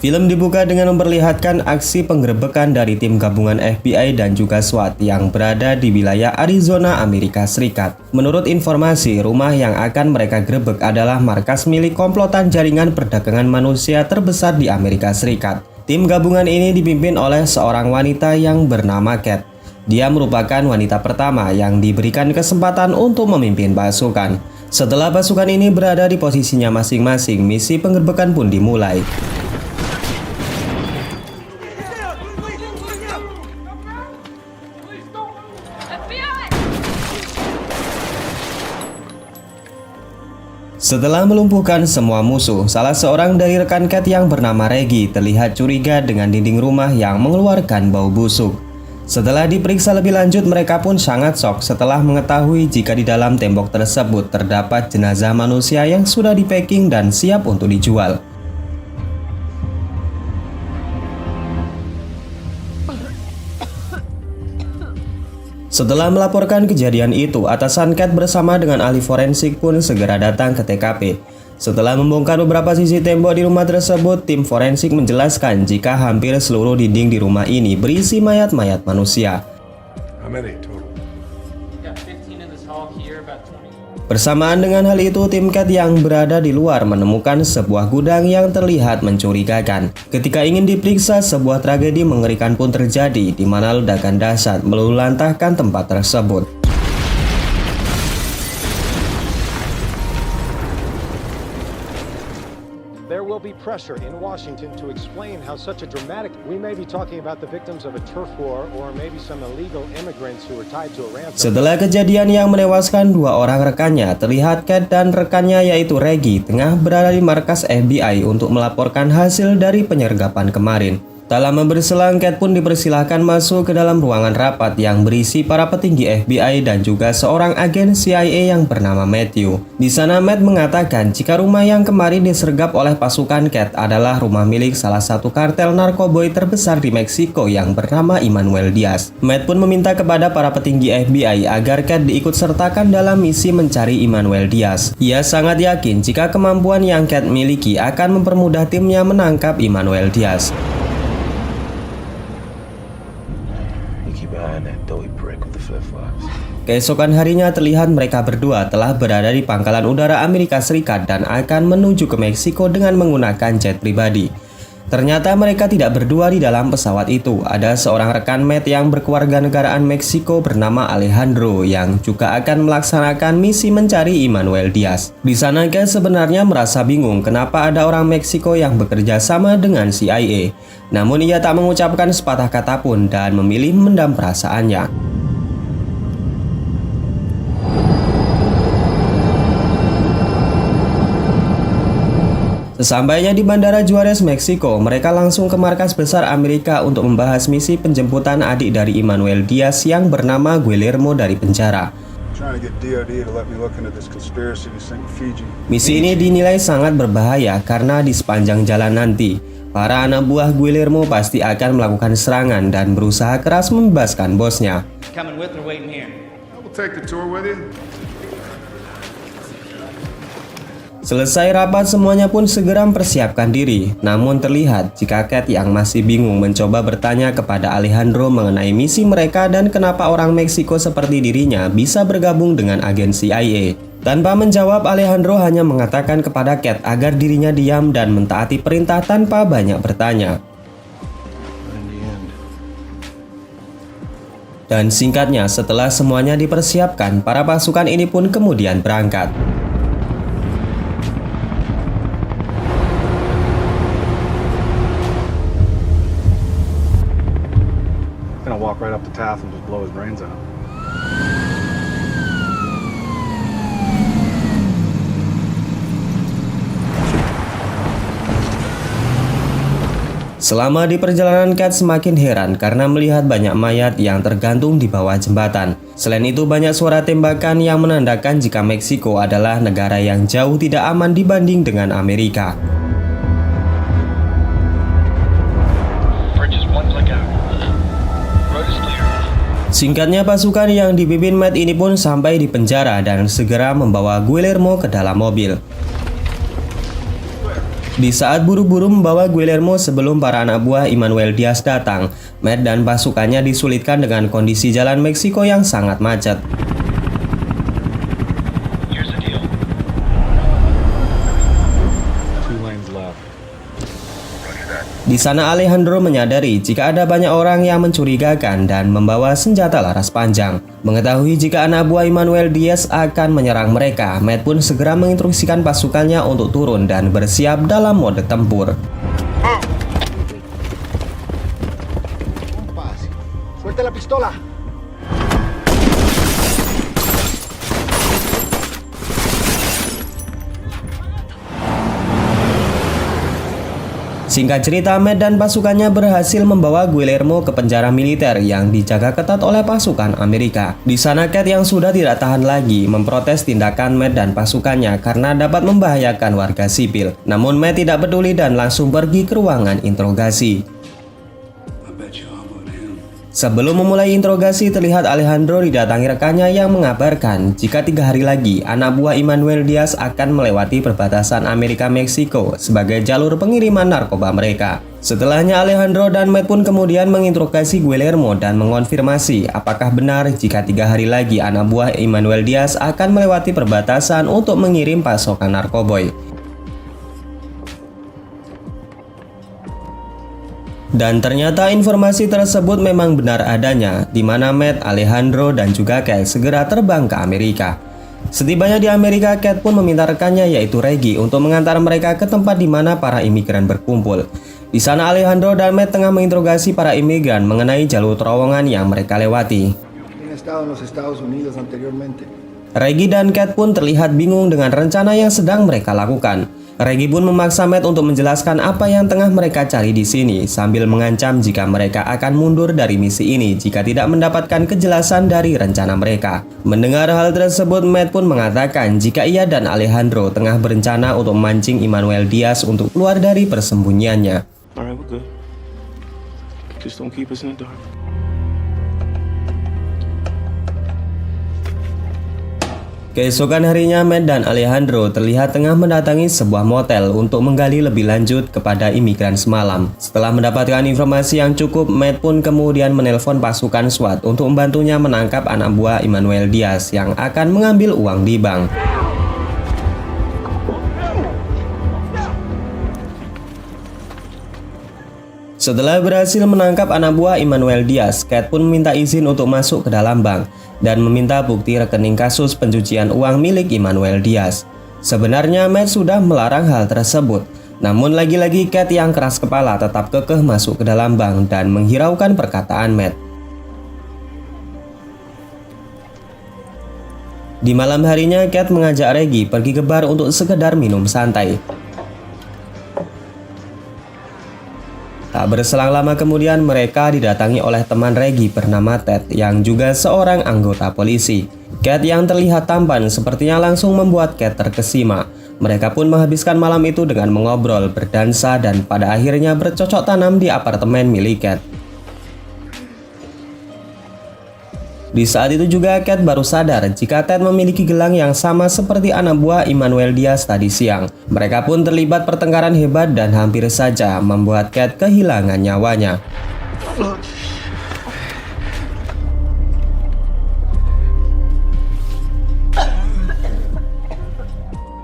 Film dibuka dengan memperlihatkan aksi penggerebekan dari tim gabungan FBI dan juga SWAT yang berada di wilayah Arizona, Amerika Serikat. Menurut informasi, rumah yang akan mereka gerebek adalah markas milik komplotan jaringan perdagangan manusia terbesar di Amerika Serikat. Tim gabungan ini dipimpin oleh seorang wanita yang bernama Kat. Dia merupakan wanita pertama yang diberikan kesempatan untuk memimpin pasukan. Setelah pasukan ini berada di posisinya masing-masing, misi penggerbekan pun dimulai. Setelah melumpuhkan semua musuh, salah seorang dari rekan Kat yang bernama Reggie terlihat curiga dengan dinding rumah yang mengeluarkan bau busuk. Setelah diperiksa lebih lanjut, mereka pun sangat shock setelah mengetahui jika di dalam tembok tersebut terdapat jenazah manusia yang sudah dipacking dan siap untuk dijual. Setelah melaporkan kejadian itu, atasan Kat bersama dengan ahli forensik pun segera datang ke TKP. Setelah membongkar beberapa sisi tembok di rumah tersebut, tim forensik menjelaskan jika hampir seluruh dinding di rumah ini berisi mayat-mayat manusia. Bersamaan dengan hal itu, tim Kat yang berada di luar menemukan sebuah gudang yang terlihat mencurigakan. Ketika ingin diperiksa, sebuah tragedi mengerikan pun terjadi, di mana ledakan dahsyat meluluhlantahkan tempat tersebut. There will be pressure in Washington to explain how such a dramatic... We may be talking about the victims of a turf war or maybe some illegal immigrants who were tied to a ransom. Setelah kejadian yang menewaskan dua orang rekannya, terlihat Kat dan rekannya yaitu Reggie tengah berada di markas FBI untuk melaporkan hasil dari penyergapan kemarin. Tak lama berselang, Kat pun dipersilahkan masuk ke dalam ruangan rapat yang berisi para petinggi FBI dan juga seorang agen CIA yang bernama Matthew. Di sana Matt mengatakan jika rumah yang kemarin disergap oleh pasukan Kat adalah rumah milik salah satu kartel narkoboy terbesar di Meksiko yang bernama Emmanuel Diaz. Matt pun meminta kepada para petinggi FBI agar Kat diikut sertakan dalam misi mencari Emmanuel Diaz. Ia sangat yakin jika kemampuan yang Kat miliki akan mempermudah timnya menangkap Emmanuel Diaz. Keesokan harinya terlihat mereka berdua telah berada di pangkalan udara Amerika Serikat dan akan menuju ke Meksiko dengan menggunakan jet pribadi. Ternyata mereka tidak berdua di dalam pesawat itu. Ada seorang rekan Matt yang berkewarganegaraan Meksiko bernama Alejandro yang juga akan melaksanakan misi mencari Emmanuel Diaz. Di sana Kat sebenarnya merasa bingung kenapa ada orang Meksiko yang bekerja sama dengan CIA. Namun ia tak mengucapkan sepatah kata pun dan memilih memendam perasaannya. Sesampainya di Bandara Juarez, Meksiko, mereka langsung ke markas besar Amerika untuk membahas misi penjemputan adik dari Emmanuel Diaz yang bernama Guillermo dari penjara. Misi ini dinilai sangat berbahaya karena di sepanjang jalan nanti, para anak buah Guillermo pasti akan melakukan serangan dan berusaha keras membebaskan bosnya. Selesai rapat, semuanya pun segera mempersiapkan diri. Namun terlihat jika Kat yang masih bingung mencoba bertanya kepada Alejandro mengenai misi mereka dan kenapa orang Meksiko seperti dirinya bisa bergabung dengan agen CIA. Tanpa menjawab, Alejandro hanya mengatakan kepada Kat agar dirinya diam dan mentaati perintah tanpa banyak bertanya. Dan singkatnya, setelah semuanya dipersiapkan, para pasukan ini pun kemudian berangkat. Walk right up to Taft and just blow his brains out. Selama di perjalanan, Kat semakin heran karena melihat banyak mayat yang tergantung di bawah jembatan. Selain itu, banyak suara tembakan yang menandakan jika Meksiko adalah negara yang jauh tidak aman dibanding dengan Amerika. Singkatnya, pasukan yang dipimpin Matt ini pun sampai di penjara dan segera membawa Guillermo ke dalam mobil. Di saat buru-buru membawa Guillermo sebelum para anak buah Emmanuel Diaz datang, Matt dan pasukannya disulitkan dengan kondisi jalan Meksiko yang sangat macet. Here's the deal. 2 lanes left. Di sana Alejandro menyadari jika ada banyak orang yang mencurigakan dan membawa senjata laras panjang. Mengetahui jika anak buah Emmanuel Diaz akan menyerang mereka, Matt pun segera menginstruksikan pasukannya untuk turun dan bersiap dalam mode tempur. Suelta la pistola. Singkat cerita, Matt dan pasukannya berhasil membawa Guillermo ke penjara militer yang dijaga ketat oleh pasukan Amerika. Di sana, Cat yang sudah tidak tahan lagi memprotes tindakan Matt dan pasukannya karena dapat membahayakan warga sipil. Namun Matt tidak peduli dan langsung pergi ke ruangan interogasi. Sebelum memulai interogasi, terlihat Alejandro didatangi rekannya yang mengabarkan jika 3 hari lagi anak buah Emmanuel Diaz akan melewati perbatasan Amerika-Meksiko sebagai jalur pengiriman narkoba mereka. Setelahnya, Alejandro dan Matt pun kemudian menginterogasi Guillermo dan mengonfirmasi apakah benar jika 3 hari lagi anak buah Emmanuel Diaz akan melewati perbatasan untuk mengirim pasokan narkoboy. Dan ternyata informasi tersebut memang benar adanya, di mana Matt, Alejandro, dan juga Cat segera terbang ke Amerika. Setibanya di Amerika, Cat pun meminta rekannya yaitu Reggie untuk mengantar mereka ke tempat di mana para imigran berkumpul. Di sana Alejandro dan Matt tengah menginterogasi para imigran mengenai jalur terowongan yang mereka lewati. Reggie dan Cat pun terlihat bingung dengan rencana yang sedang mereka lakukan. Reggie pun memaksa Matt untuk menjelaskan apa yang tengah mereka cari di sini sambil mengancam jika mereka akan mundur dari misi ini jika tidak mendapatkan kejelasan dari rencana mereka. Mendengar hal tersebut, Matt pun mengatakan jika ia dan Alejandro tengah berencana untuk memancing Emmanuel Diaz untuk keluar dari persembunyiannya. Alright, we're good. Just don't keep us in the dark. Keesokan harinya, Matt dan Alejandro terlihat tengah mendatangi sebuah motel untuk menggali lebih lanjut kepada imigran semalam. Setelah mendapatkan informasi yang cukup, Matt pun kemudian menelpon pasukan SWAT untuk membantunya menangkap anak buah Emmanuel Diaz yang akan mengambil uang di bank. Setelah berhasil menangkap anak buah Emmanuel Diaz, Cat pun meminta izin untuk masuk ke dalam bank dan meminta bukti rekening kasus pencucian uang milik Emmanuel Diaz. Sebenarnya Matt sudah melarang hal tersebut, namun lagi-lagi Cat yang keras kepala tetap kekeh masuk ke dalam bank dan menghiraukan perkataan Matt. Di malam harinya, Cat mengajak Reggie pergi ke bar untuk sekedar minum santai. Tak berselang lama kemudian mereka didatangi oleh teman Reggie bernama Ted yang juga seorang anggota polisi. Cat yang terlihat tampan sepertinya langsung membuat Cat terkesima. Mereka pun menghabiskan malam itu dengan mengobrol, berdansa, dan pada akhirnya bercocok tanam di apartemen milik Cat. Di saat itu juga Cat baru sadar jika Ted memiliki gelang yang sama seperti anak buah Emmanuel Diaz tadi siang. Mereka pun terlibat pertengkaran hebat dan hampir saja membuat Cat kehilangan nyawanya.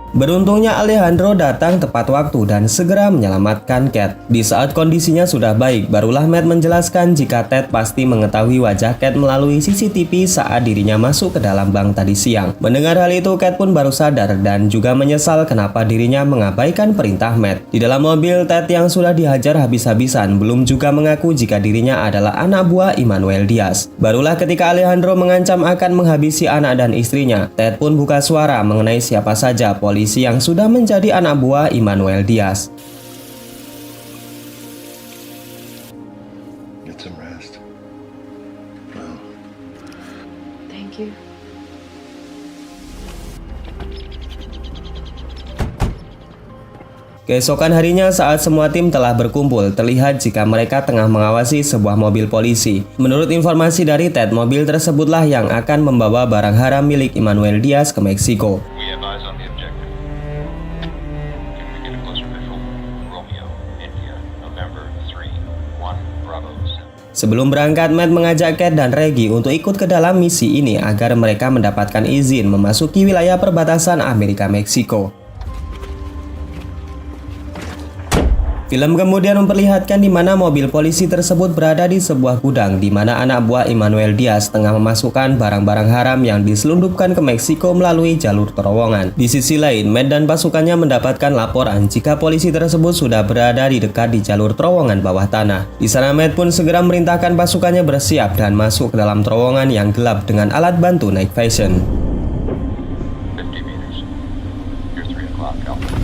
Beruntungnya Alejandro datang tepat waktu dan segera menyelamatkan Cat. Di saat kondisinya sudah baik, barulah Matt menjelaskan jika Ted pasti mengetahui wajah Cat melalui CCTV saat dirinya masuk ke dalam bank tadi siang. Mendengar hal itu, Cat pun baru sadar dan juga menyesal kenapa dirinya mengabaikan perintah Matt. Di dalam mobil, Ted yang sudah dihajar habis-habisan belum juga mengaku jika dirinya adalah anak buah Emmanuel Diaz. Barulah ketika Alejandro mengancam akan menghabisi anak dan istrinya, Ted pun buka suara mengenai siapa saja polisi yang sudah menjadi anak buah Emmanuel Diaz. Get some rest. Well, Thank you. Keesokan harinya saat semua tim telah berkumpul, terlihat jika mereka tengah mengawasi sebuah mobil polisi. Menurut informasi dari Ted, mobil tersebutlah yang akan membawa barang haram milik Emmanuel Diaz ke Meksiko. we have eyes on the objective. Can we get a closer visual? Sebelum berangkat, Matt mengajak Cat dan Reggie untuk ikut ke dalam misi ini agar mereka mendapatkan izin memasuki wilayah perbatasan Amerika-Meksiko. Film kemudian memperlihatkan di mana mobil polisi tersebut berada di sebuah gudang di mana anak buah Emmanuel Diaz tengah memasukkan barang-barang haram yang diselundupkan ke Meksiko melalui jalur terowongan. Di sisi lain, Matt dan pasukannya mendapatkan laporan jika polisi tersebut sudah berada di dekat di jalur terowongan bawah tanah. Di sana, Matt pun segera memerintahkan pasukannya bersiap dan masuk ke dalam terowongan yang gelap dengan alat bantu night vision. 50 meters. You're 3 o'clock, Alpha.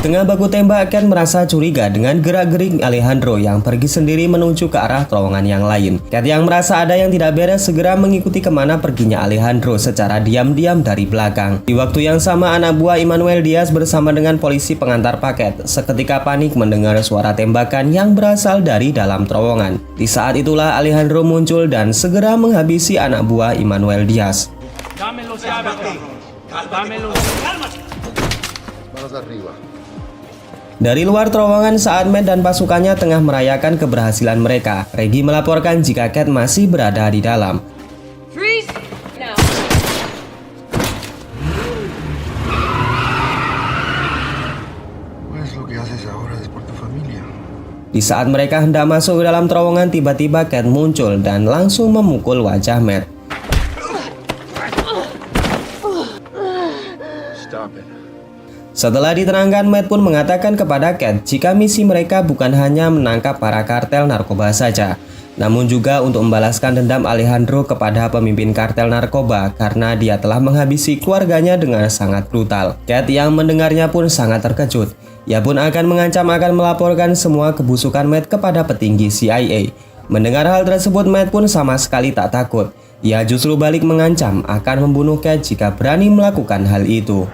Di tengah baku tembak, Cat merasa curiga dengan gerak-gerik Alejandro yang pergi sendiri menuju ke arah terowongan yang lain. Cat yang merasa ada yang tidak beres segera mengikuti kemana perginya Alejandro secara diam-diam dari belakang. Di waktu yang sama, anak buah Emmanuel Diaz bersama dengan polisi pengantar paket seketika panik mendengar suara tembakan yang berasal dari dalam terowongan. Di saat itulah Alejandro muncul dan segera menghabisi anak buah Emmanuel Diaz. Dari luar terowongan saat Matt dan pasukannya tengah merayakan keberhasilan mereka, Reggie melaporkan jika Cat masih berada di dalam. Freeze! Now. ¿Qué es lo que haces ahora es por tu familia? Di saat mereka hendak masuk ke dalam terowongan, tiba-tiba Cat muncul dan langsung memukul wajah Matt. Stop it. Setelah diterangkan, Matt pun mengatakan kepada Cat jika misi mereka bukan hanya menangkap para kartel narkoba saja, namun juga untuk membalaskan dendam Alejandro kepada pemimpin kartel narkoba karena dia telah menghabisi keluarganya dengan sangat brutal. Cat yang mendengarnya pun sangat terkejut. Ia pun akan mengancam akan melaporkan semua kebusukan Matt kepada petinggi CIA. Mendengar hal tersebut, Matt pun sama sekali tak takut. Ia justru balik mengancam akan membunuh Cat jika berani melakukan hal itu.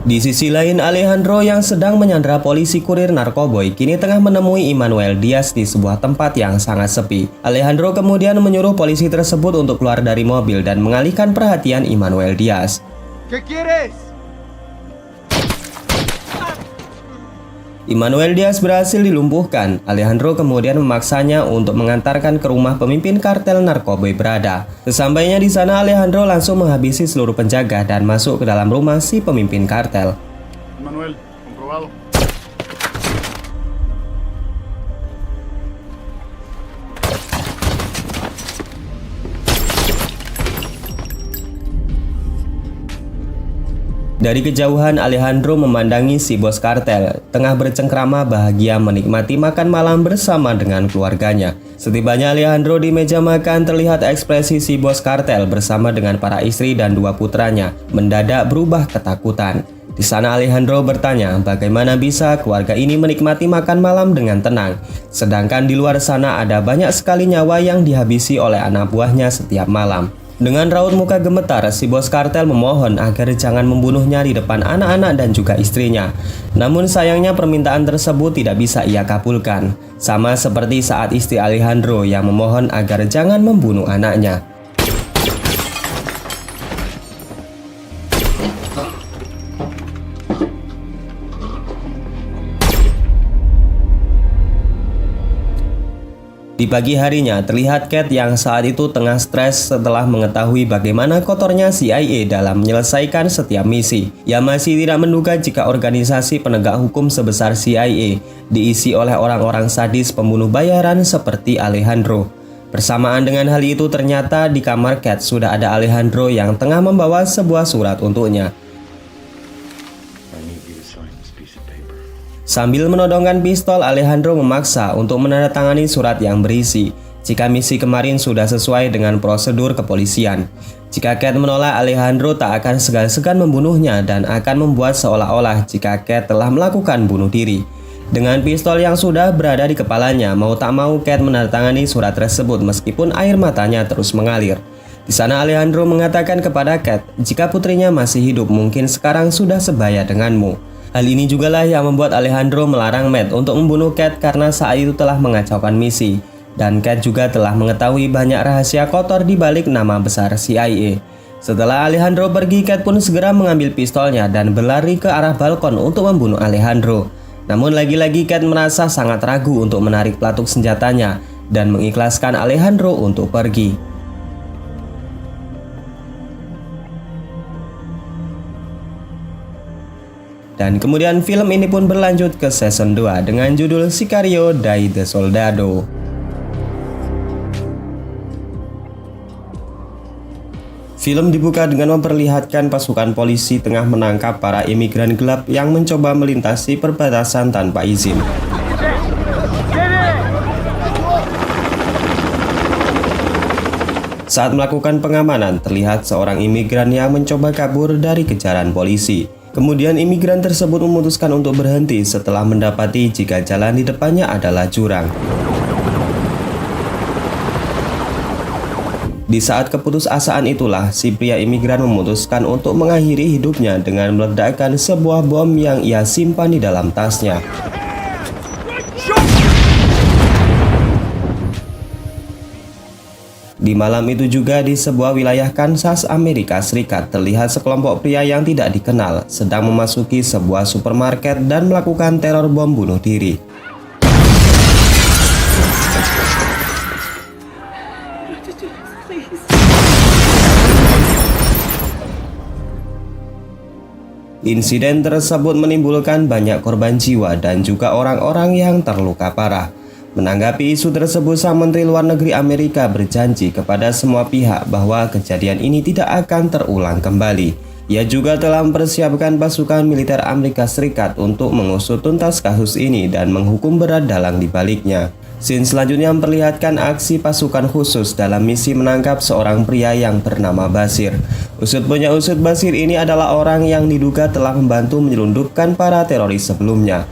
Di sisi lain, Alejandro yang sedang menyandra polisi kurir narkoboy kini tengah menemui Emmanuel Diaz di sebuah tempat yang sangat sepi. Alejandro kemudian menyuruh polisi tersebut untuk keluar dari mobil dan mengalihkan perhatian Emmanuel Diaz. ¿Qué quieres? Emmanuel Diaz berhasil dilumpuhkan. Alejandro kemudian memaksanya untuk mengantarkan ke rumah pemimpin kartel narkoba berada. Sesampainya di sana, Alejandro langsung menghabisi seluruh penjaga dan masuk ke dalam rumah si pemimpin kartel. Manuel, comprobado. Dari kejauhan, Alejandro memandangi si bos kartel tengah bercengkrama bahagia menikmati makan malam bersama dengan keluarganya. Setibanya Alejandro di meja makan, terlihat ekspresi si bos kartel bersama dengan para istri dan 2 putranya mendadak berubah ketakutan. Di sana Alejandro bertanya bagaimana bisa keluarga ini menikmati makan malam dengan tenang, sedangkan di luar sana ada banyak sekali nyawa yang dihabisi oleh anak buahnya setiap malam. Dengan raut muka gemetar, si bos kartel memohon agar jangan membunuhnya di depan anak-anak dan juga istrinya. Namun sayangnya permintaan tersebut tidak bisa ia kabulkan. Sama seperti saat istri Alejandro yang memohon agar jangan membunuh anaknya. Di pagi harinya, terlihat Cat yang saat itu tengah stres setelah mengetahui bagaimana kotornya CIA dalam menyelesaikan setiap misi. Ia masih tidak menduga jika organisasi penegak hukum sebesar CIA diisi oleh orang-orang sadis pembunuh bayaran seperti Alejandro. Bersamaan dengan hal itu, ternyata di kamar Cat sudah ada Alejandro yang tengah membawa sebuah surat untuknya. Sambil menodongkan pistol, Alejandro memaksa untuk menandatangani surat yang berisi jika misi kemarin sudah sesuai dengan prosedur kepolisian. Jika Cat menolak, Alejandro tak akan segan-segan membunuhnya dan akan membuat seolah-olah jika Cat telah melakukan bunuh diri. Dengan pistol yang sudah berada di kepalanya, mau tak mau Cat menandatangani surat tersebut meskipun air matanya terus mengalir. Di sana Alejandro mengatakan kepada Cat, jika putrinya masih hidup mungkin sekarang sudah sebaya denganmu. Hal ini jugalah yang membuat Alejandro melarang Matt untuk membunuh Cat karena saat itu telah mengacaukan misi. Dan Cat juga telah mengetahui banyak rahasia kotor di balik nama besar CIA. Setelah Alejandro pergi, Cat pun segera mengambil pistolnya dan berlari ke arah balkon untuk membunuh Alejandro. Namun lagi-lagi Cat merasa sangat ragu untuk menarik pelatuk senjatanya dan mengikhlaskan Alejandro untuk pergi. Dan kemudian film ini pun berlanjut ke season 2 dengan judul Sicario Day the Soldado. Film dibuka dengan memperlihatkan pasukan polisi tengah menangkap para imigran gelap yang mencoba melintasi perbatasan tanpa izin. Saat melakukan pengamanan, terlihat seorang imigran yang mencoba kabur dari kejaran polisi. Kemudian imigran tersebut memutuskan untuk berhenti setelah mendapati jika jalan di depannya adalah jurang. Di saat keputusasaan itulah, si pria imigran memutuskan untuk mengakhiri hidupnya dengan meledakkan sebuah bom yang ia simpan di dalam tasnya. Di malam itu juga di sebuah wilayah Kansas, Amerika Serikat, terlihat sekelompok pria yang tidak dikenal sedang memasuki sebuah supermarket dan melakukan teror bom bunuh diri. Insiden tersebut menimbulkan banyak korban jiwa dan juga orang-orang yang terluka parah. Menanggapi isu tersebut, Sang Menteri Luar Negeri Amerika berjanji kepada semua pihak bahwa kejadian ini tidak akan terulang kembali. Ia juga telah mempersiapkan pasukan militer Amerika Serikat untuk mengusut tuntas kasus ini dan menghukum berat dalang di baliknya. Scene selanjutnya memperlihatkan aksi pasukan khusus dalam misi menangkap seorang pria yang bernama Basir. Usut Basir ini adalah orang yang diduga telah membantu menyelundupkan para teroris sebelumnya.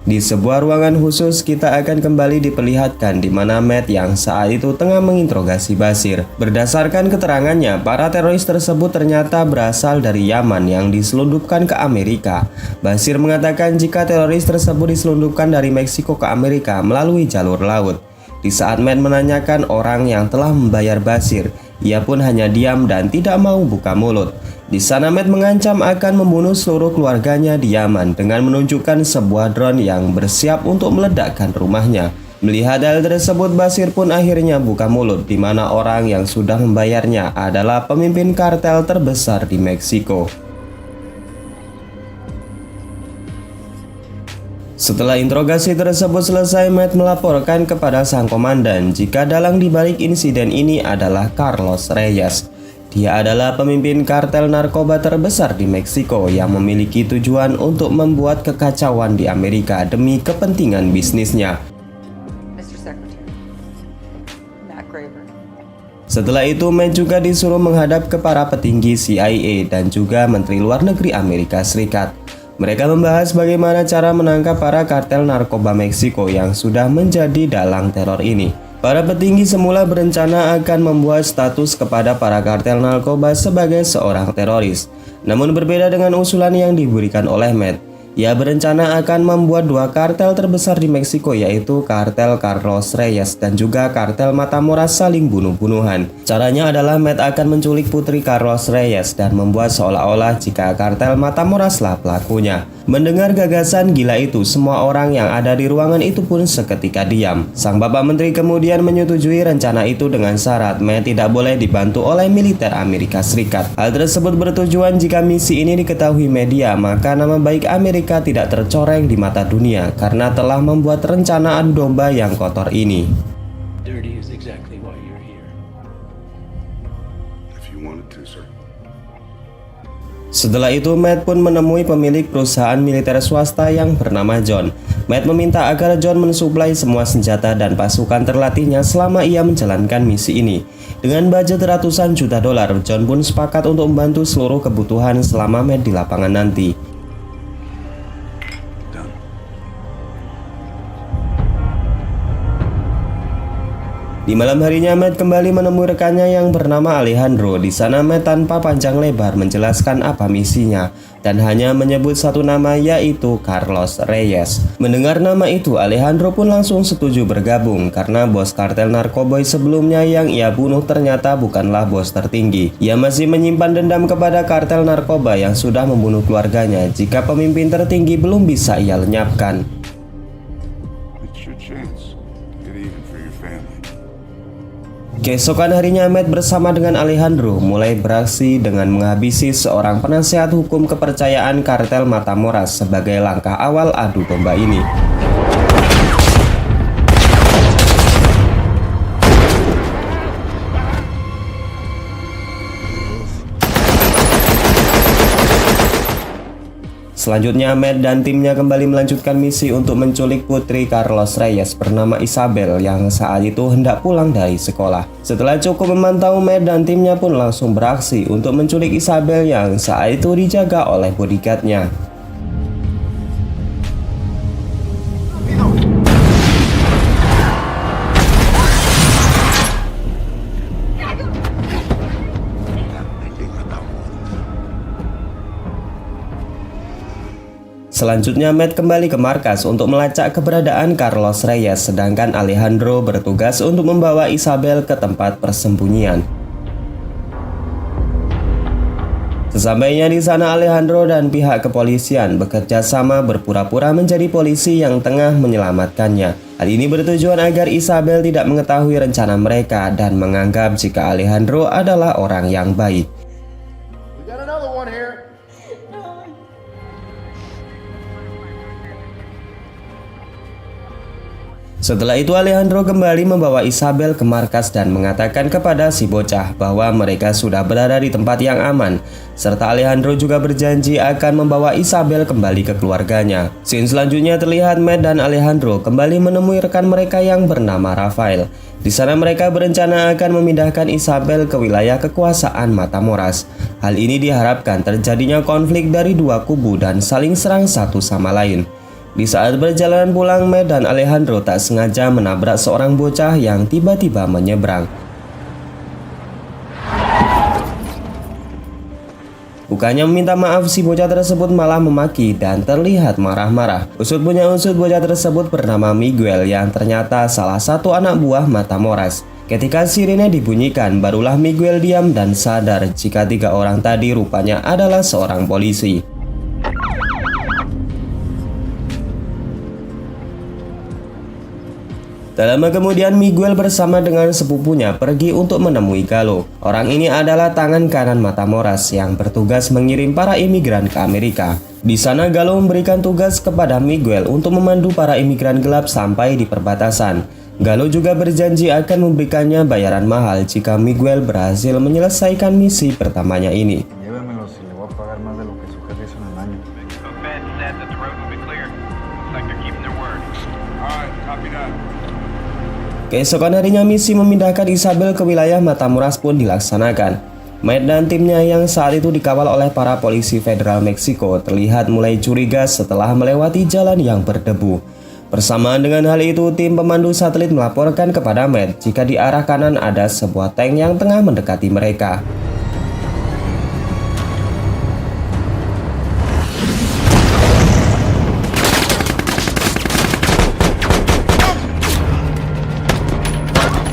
Di sebuah ruangan khusus, kita akan kembali diperlihatkan di mana Matt yang saat itu tengah menginterogasi Basir. Berdasarkan keterangannya, para teroris tersebut ternyata berasal dari Yaman yang diselundupkan ke Amerika. Basir mengatakan jika teroris tersebut diselundupkan dari Meksiko ke Amerika melalui jalur laut. Di saat Matt menanyakan orang yang telah membayar Basir, ia pun hanya diam dan tidak mau buka mulut. Di sana Matt mengancam akan membunuh seluruh keluarganya di Yaman dengan menunjukkan sebuah drone yang bersiap untuk meledakkan rumahnya. Melihat hal tersebut, Basir pun akhirnya buka mulut di mana orang yang sudah membayarnya adalah pemimpin kartel terbesar di Meksiko. Setelah interogasi tersebut selesai, Matt melaporkan kepada sang komandan jika dalang dibalik insiden ini adalah Carlos Reyes. Dia adalah pemimpin kartel narkoba terbesar di Meksiko yang memiliki tujuan untuk membuat kekacauan di Amerika demi kepentingan bisnisnya. Mr. Secretary, Matt Graver. Setelah itu, Matt juga disuruh menghadap ke para petinggi CIA dan juga Menteri Luar Negeri Amerika Serikat. Mereka membahas bagaimana cara menangkap para kartel narkoba Meksiko yang sudah menjadi dalang teror ini. Para petinggi semula berencana akan membuat status kepada para kartel narkoba sebagai seorang teroris. Namun berbeda dengan usulan yang diberikan oleh Matt, ia berencana akan membuat dua kartel terbesar di Meksiko, yaitu kartel Carlos Reyes dan juga kartel Matamoros saling bunuh-bunuhan. Caranya adalah Matt akan menculik putri Carlos Reyes dan membuat seolah-olah jika kartel Matamoroslah pelakunya. Mendengar gagasan gila itu, semua orang yang ada di ruangan itu pun seketika diam. Sang Bapak Menteri kemudian menyetujui rencana itu dengan syarat Matt tidak boleh dibantu oleh militer Amerika Serikat. Hal tersebut bertujuan jika misi ini diketahui media, maka nama baik Amerika tidak tercoreng di mata dunia karena telah membuat rencana adu domba yang kotor ini. Dirty is exactly why you're here. If you wanted to, sir. Setelah itu, Matt pun menemui pemilik perusahaan militer swasta yang bernama John. Matt meminta agar John mensuplai semua senjata dan pasukan terlatihnya selama ia menjalankan misi ini. Dengan budget ratusan juta dolar, John pun sepakat untuk membantu seluruh kebutuhan selama Matt di lapangan nanti. Di malam harinya, Matt kembali menemui rekannya yang bernama Alejandro. Di sana Matt tanpa panjang lebar menjelaskan apa misinya dan hanya menyebut satu nama, yaitu Carlos Reyes. Mendengar nama itu, Alejandro pun langsung setuju bergabung karena bos kartel narkoboy sebelumnya yang ia bunuh ternyata bukanlah bos tertinggi. Ia masih menyimpan dendam kepada kartel narkoba yang sudah membunuh keluarganya jika pemimpin tertinggi belum bisa ia lenyapkan. It's your chance. Get even for your family. Keesokan harinya, Matt bersama dengan Alejandro mulai beraksi dengan menghabisi seorang penasehat hukum kepercayaan kartel Matamoras sebagai langkah awal adu domba ini. Selanjutnya, Matt dan timnya kembali melanjutkan misi untuk menculik putri Carlos Reyes bernama Isabel yang saat itu hendak pulang dari sekolah. Setelah cukup memantau, Matt dan timnya pun langsung beraksi untuk menculik Isabel yang saat itu dijaga oleh bodyguard-nya. Selanjutnya, Matt kembali ke markas untuk melacak keberadaan Carlos Reyes, sedangkan Alejandro bertugas untuk membawa Isabel ke tempat persembunyian. Sesampainya di sana, Alejandro dan pihak kepolisian bekerja sama berpura-pura menjadi polisi yang tengah menyelamatkannya. Hal ini bertujuan agar Isabel tidak mengetahui rencana mereka dan menganggap jika Alejandro adalah orang yang baik. We got another one here. Setelah itu, Alejandro kembali membawa Isabel ke markas dan mengatakan kepada si bocah bahwa mereka sudah berada di tempat yang aman, serta Alejandro juga berjanji akan membawa Isabel kembali ke keluarganya. Scene selanjutnya terlihat Matt dan Alejandro kembali menemui rekan mereka yang bernama Rafael. Di sana mereka berencana akan memindahkan Isabel ke wilayah kekuasaan Matamoras. Hal ini diharapkan terjadinya konflik dari dua kubu dan saling serang satu sama lain. Di saat perjalanan pulang, Matt dan Alejandro tak sengaja menabrak seorang bocah yang tiba-tiba menyeberang. Bukannya meminta maaf, si bocah tersebut malah memaki dan terlihat marah-marah. Usut punya usut, bocah tersebut bernama Miguel yang ternyata salah satu anak buah Matamoras. Ketika sirine dibunyikan, barulah Miguel diam dan sadar jika tiga orang tadi rupanya adalah seorang polisi. Tak lama kemudian, Miguel bersama dengan sepupunya pergi untuk menemui Galo. Orang ini adalah tangan kanan Matamoras yang bertugas mengirim para imigran ke Amerika. Di sana, Galo memberikan tugas kepada Miguel untuk memandu para imigran gelap sampai di perbatasan. Galo juga berjanji akan memberikannya bayaran mahal jika Miguel berhasil menyelesaikan misi pertamanya ini. Llévemelo si le voy a pagar más de lo que su jefe hizo en el año. The Fed said that the road will be clear. Looks like they're keeping their word. All right, copy that. Keesokan harinya, misi memindahkan Isabel ke wilayah Matamoras pun dilaksanakan. Matt dan timnya yang saat itu dikawal oleh para polisi federal Meksiko terlihat mulai curiga setelah melewati jalan yang berdebu. Bersamaan dengan hal itu, tim pemandu satelit melaporkan kepada Matt jika di arah kanan ada sebuah tank yang tengah mendekati mereka.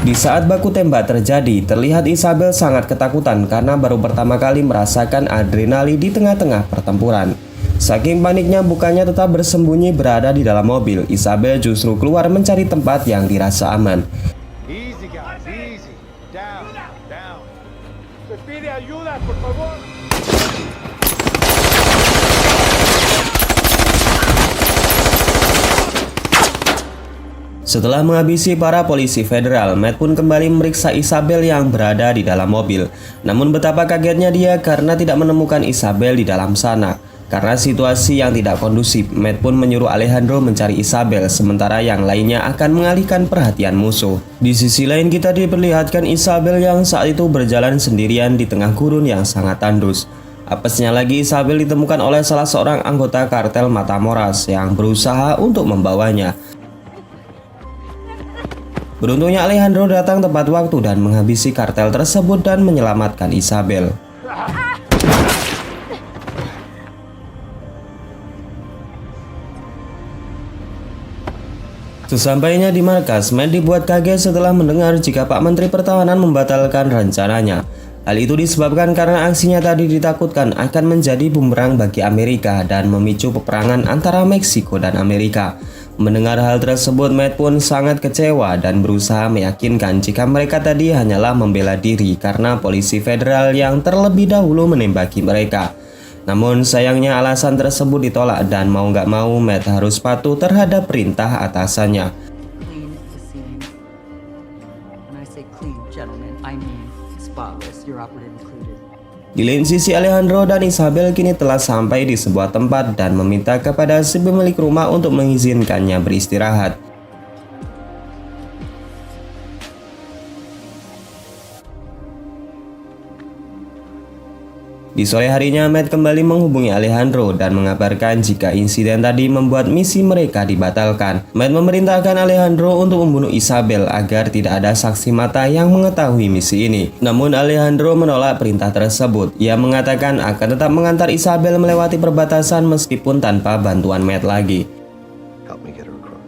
Di saat baku tembak terjadi, terlihat Isabel sangat ketakutan karena baru pertama kali merasakan adrenalin di tengah-tengah pertempuran. Saking paniknya, bukannya tetap bersembunyi berada di dalam mobil, Isabel justru keluar mencari tempat yang dirasa aman. Easy, guys, easy. Down, down. Se pide ayuda, por favor. Setelah menghabisi para polisi federal, Matt pun kembali memeriksa Isabel yang berada di dalam mobil. Namun betapa kagetnya dia karena tidak menemukan Isabel di dalam sana. Karena situasi yang tidak kondusif, Matt pun menyuruh Alejandro mencari Isabel, sementara yang lainnya akan mengalihkan perhatian musuh. Di sisi lain, kita diperlihatkan Isabel yang saat itu berjalan sendirian di tengah gurun yang sangat tandus. Apesnya lagi, Isabel ditemukan oleh salah seorang anggota kartel Matamoras yang berusaha untuk membawanya. Beruntungnya Alejandro datang tepat waktu dan menghabisi kartel tersebut dan menyelamatkan Isabel. Sesampainya di markas, Matt dibuat kaget setelah mendengar jika Pak Menteri Pertahanan membatalkan rencananya. Hal itu disebabkan karena aksinya tadi ditakutkan akan menjadi bumerang bagi Amerika dan memicu peperangan antara Meksiko dan Amerika. Mendengar hal tersebut, Matt pun sangat kecewa dan berusaha meyakinkan jika mereka tadi hanyalah membela diri karena polisi federal yang terlebih dahulu menembaki mereka. Namun sayangnya alasan tersebut ditolak dan mau nggak mau Matt harus patuh terhadap perintah atasannya. Clean the scene. When I say clean, gentlemen, I mean spotless, your operative included. Di lain sisi, Alejandro dan Isabel kini telah sampai di sebuah tempat dan meminta kepada si pemilik rumah untuk mengizinkannya beristirahat. Di sore harinya, Matt kembali menghubungi Alejandro dan mengabarkan jika insiden tadi membuat misi mereka dibatalkan. Matt memerintahkan Alejandro untuk membunuh Isabel agar tidak ada saksi mata yang mengetahui misi ini. Namun Alejandro menolak perintah tersebut. Ia mengatakan akan tetap mengantar Isabel melewati perbatasan meskipun tanpa bantuan Matt lagi. Help me get her across.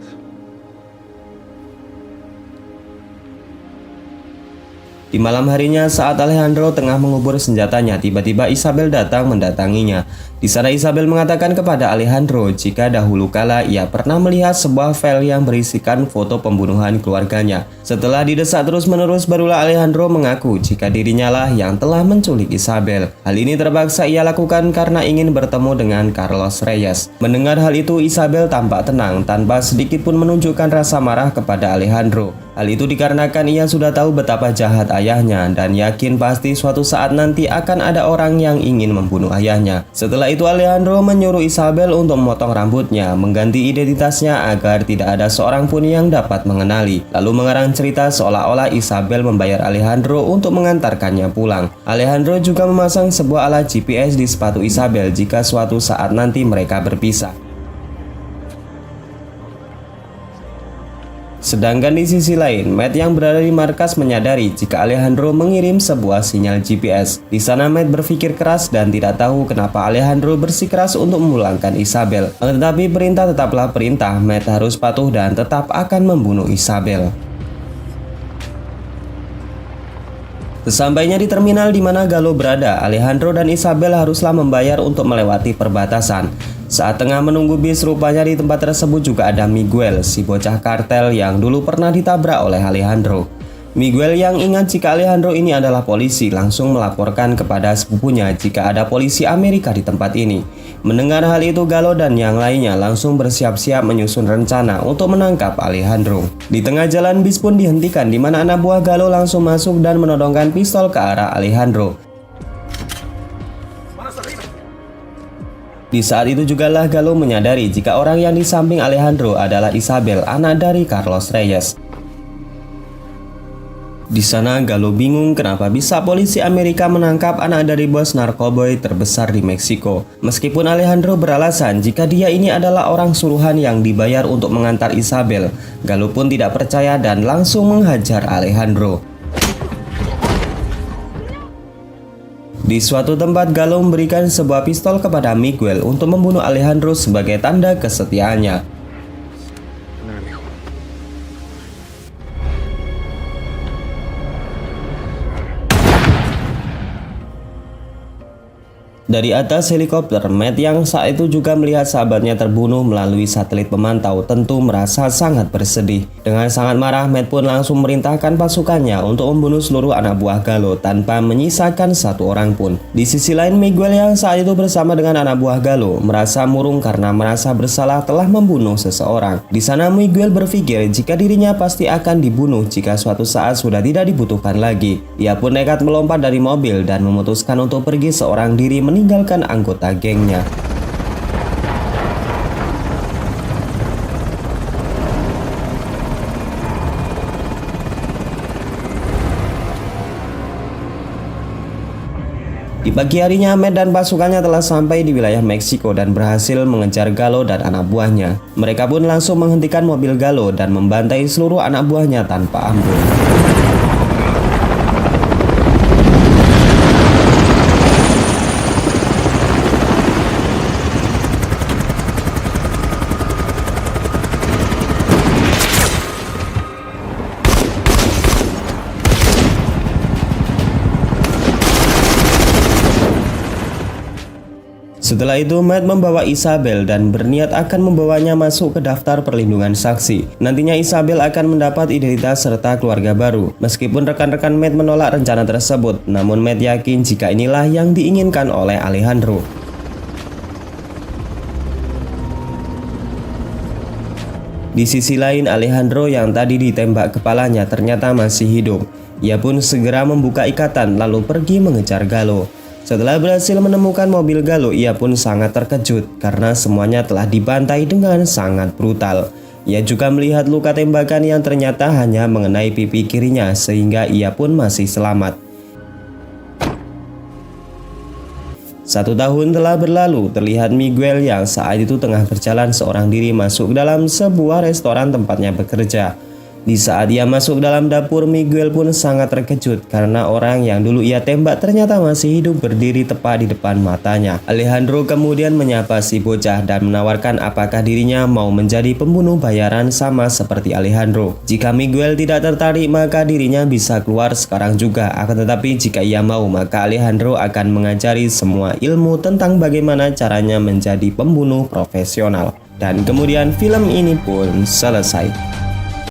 Di malam harinya saat Alejandro tengah mengubur senjatanya, tiba-tiba Isabel datang mendatanginya. Di sana Isabel mengatakan kepada Alejandro jika dahulu kala ia pernah melihat sebuah file yang berisikan foto pembunuhan keluarganya. Setelah didesak terus-menerus, barulah Alejandro mengaku jika dirinya lah yang telah menculik Isabel. Hal ini terpaksa ia lakukan karena ingin bertemu dengan Carlos Reyes. Mendengar hal itu, Isabel tampak tenang tanpa sedikit pun menunjukkan rasa marah kepada Alejandro. Hal itu dikarenakan ia sudah tahu betapa jahat ayahnya dan yakin pasti suatu saat nanti akan ada orang yang ingin membunuh ayahnya. Setelah itu Alejandro menyuruh Isabel untuk memotong rambutnya, mengganti identitasnya agar tidak ada seorang pun yang dapat mengenali. Lalu mengarang cerita seolah-olah Isabel membayar Alejandro untuk mengantarkannya pulang. Alejandro juga memasang sebuah alat GPS di sepatu Isabel jika suatu saat nanti mereka berpisah. Sedangkan di sisi lain, Matt yang berada di markas menyadari jika Alejandro mengirim sebuah sinyal GPS. Di sana Matt berpikir keras dan tidak tahu kenapa Alejandro bersikeras untuk memulangkan Isabel. Tetapi perintah tetaplah perintah, Matt harus patuh dan tetap akan membunuh Isabel. Sesampainya di terminal di mana Gallo berada, Alejandro dan Isabel haruslah membayar untuk melewati perbatasan. Saat tengah menunggu bis, rupanya di tempat tersebut juga ada Miguel, si bocah kartel yang dulu pernah ditabrak oleh Alejandro. Miguel yang ingat jika Alejandro ini adalah polisi langsung melaporkan kepada sepupunya jika ada polisi Amerika di tempat ini. Mendengar hal itu, Gallo dan yang lainnya langsung bersiap-siap menyusun rencana untuk menangkap Alejandro. Di tengah jalan bis pun dihentikan di mana anak buah Gallo langsung masuk dan menodongkan pistol ke arah Alejandro. Di saat itu jugalah Gallo menyadari jika orang yang di samping Alejandro adalah Isabel, anak dari Carlos Reyes. Di sana Gallo bingung kenapa bisa polisi Amerika menangkap anak dari bos narkoboy terbesar di Meksiko. Meskipun Alejandro beralasan jika dia ini adalah orang suruhan yang dibayar untuk mengantar Isabel, Gallo pun tidak percaya dan langsung menghajar Alejandro. Di suatu tempat, Gallo memberikan sebuah pistol kepada Miguel untuk membunuh Alejandro sebagai tanda kesetiaannya. Dari atas helikopter, Matt yang saat itu juga melihat sahabatnya terbunuh melalui satelit pemantau tentu merasa sangat bersedih. Dengan sangat marah, Matt pun langsung memerintahkan pasukannya untuk membunuh seluruh anak buah Gallo tanpa menyisakan satu orang pun. Di sisi lain, Miguel yang saat itu bersama dengan anak buah Gallo merasa murung karena merasa bersalah telah membunuh seseorang. Di sana Miguel berpikir jika dirinya pasti akan dibunuh jika suatu saat sudah tidak dibutuhkan lagi. Ia pun nekat melompat dari mobil dan memutuskan untuk pergi seorang diri meninggalkan anggota gengnya. Di pagi harinya, Matt dan pasukannya telah sampai di wilayah Meksiko dan berhasil mengejar Gallo dan anak buahnya. Mereka pun langsung menghentikan mobil Gallo dan membantai seluruh anak buahnya tanpa ampun. Setelah itu, Matt membawa Isabel dan berniat akan membawanya masuk ke daftar perlindungan saksi. Nantinya Isabel akan mendapat identitas serta keluarga baru. Meskipun rekan-rekan Matt menolak rencana tersebut, namun Matt yakin jika inilah yang diinginkan oleh Alejandro. Di sisi lain, Alejandro yang tadi ditembak kepalanya ternyata masih hidup. Ia pun segera membuka ikatan lalu pergi mengejar Gallo. Setelah berhasil menemukan mobil Gallo, ia pun sangat terkejut karena semuanya telah dibantai dengan sangat brutal. Ia juga melihat luka tembakan yang ternyata hanya mengenai pipi kirinya sehingga ia pun masih selamat. 1 tahun telah berlalu, terlihat Miguel yang saat itu tengah berjalan seorang diri masuk ke dalam sebuah restoran tempatnya bekerja. Di saat ia masuk dalam dapur, Miguel pun sangat terkejut karena orang yang dulu ia tembak ternyata masih hidup berdiri tepat di depan matanya. Alejandro kemudian menyapa si bocah dan menawarkan apakah dirinya mau menjadi pembunuh bayaran sama seperti Alejandro. Jika Miguel tidak tertarik, maka dirinya bisa keluar sekarang juga. Akan tetapi jika ia mau, maka Alejandro akan mengajari semua ilmu tentang bagaimana caranya menjadi pembunuh profesional. Dan kemudian film ini pun selesai.